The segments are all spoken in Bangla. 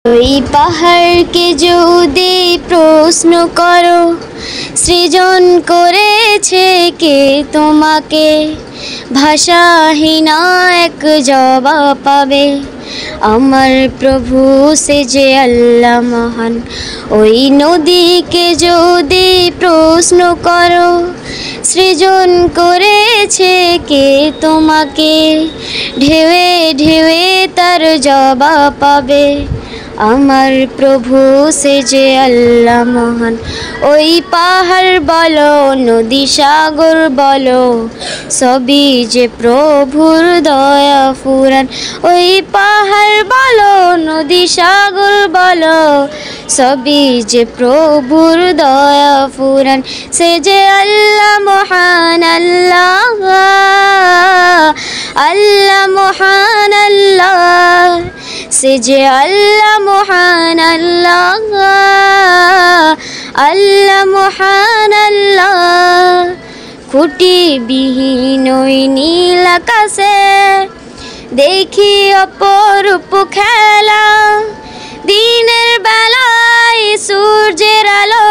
ওই পাহাড়কে যদি প্রশ্ন করো সৃজন করেছে কে তোমাকে, ভাষাহীনা এক জবাব পাবে, আমার প্রভু সে যে আল্লাহ মহান। ওই নদীকে যদি প্রশ্ন করো সৃজন করেছে কে তোমাকে, ঢেউয়ে ঢেউয়ে তার জবাব পাবে, আমার প্রভু সে যে আল্লাহ মহান। ওই পাহাড় বলো নদী সাগর বলো সবই যে প্রভুর দয়া ফুরান। ওই পাহাড় বলো নদী সাগর বলো সবই যে প্রভুর দয়া ফুরান। সে যে আল্লাহ মহান আল্লাহ, আল্লাহ মহান আল্লাহ, সে যে আল্লাহ মহান আল্লাহ, আল্লাহ মহান আল্লাহ। খুঁটি বিহীন ওই নীল আকাশে দেখি অপরূপ খেলা, দিনের বেলায় সূর্যের আলো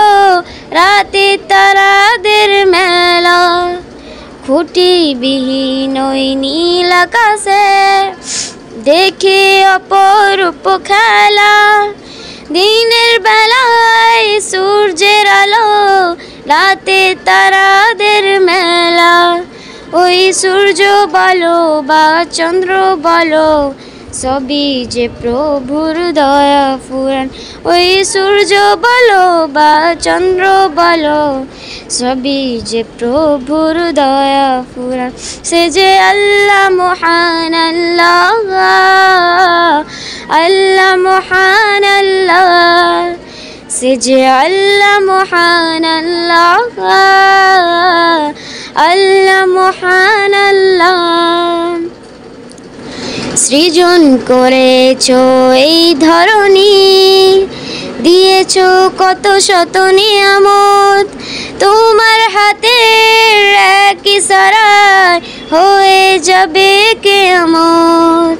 রাতে তারাদের মেলা। খুঁটি বিহীন ওই নীল আকাশে দেখি অপরূপ খেলা, দিনের বেলায় সূর্যের আলো রাতে তারাদের মেলা। ওই সূর্য বলো বা চন্দ্র বলো সবই যে প্রভুর দয়া ফুরান। ওই সূর্য বলো বা চন্দ্র বলো সবই যে প্রভুর দয়া ফুরান। সে যে আল্লাহ মহান আল্লাহ, আল্লাহ মহান আল্লাহ, সে যে আল্লাহ মহান আল্লাহ, আল্লাহ মহান আল্লাহ। সৃজন করেছো এই ধরনী, দিয়েছো কত শত নিয়ামত, তোমার হাতের এক ইশারায় হয়ে যাবে কিয়ামত।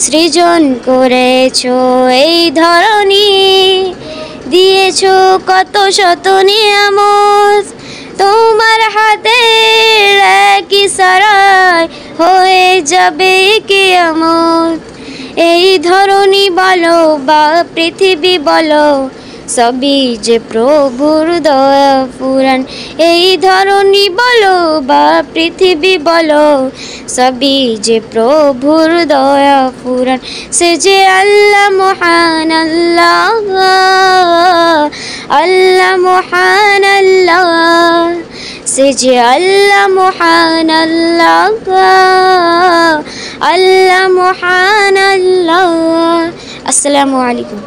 সৃজন করেছো এই ধরনী, দিয়েছো কত শত নিয়ামত, তোমার হাতের এক ইশারায় হয়ে যাবে কিয়ামত। এই ধরনী বলো বা পৃথিবী বলো সবই যে প্রভুর দয়া ফুরান। এই ধরনী বলো বা পৃথিবী বলো সবই যে প্রভুর দয়া ফুরান। সে যে আল্লাহ মহান আল্লাহ, আল্লাহ মহান আল্লাহ, সে যে আল্লাহ মহান আল্লাহ, আল্লাহ মহান আল্লাহ। আসসালামু আলাইকুম।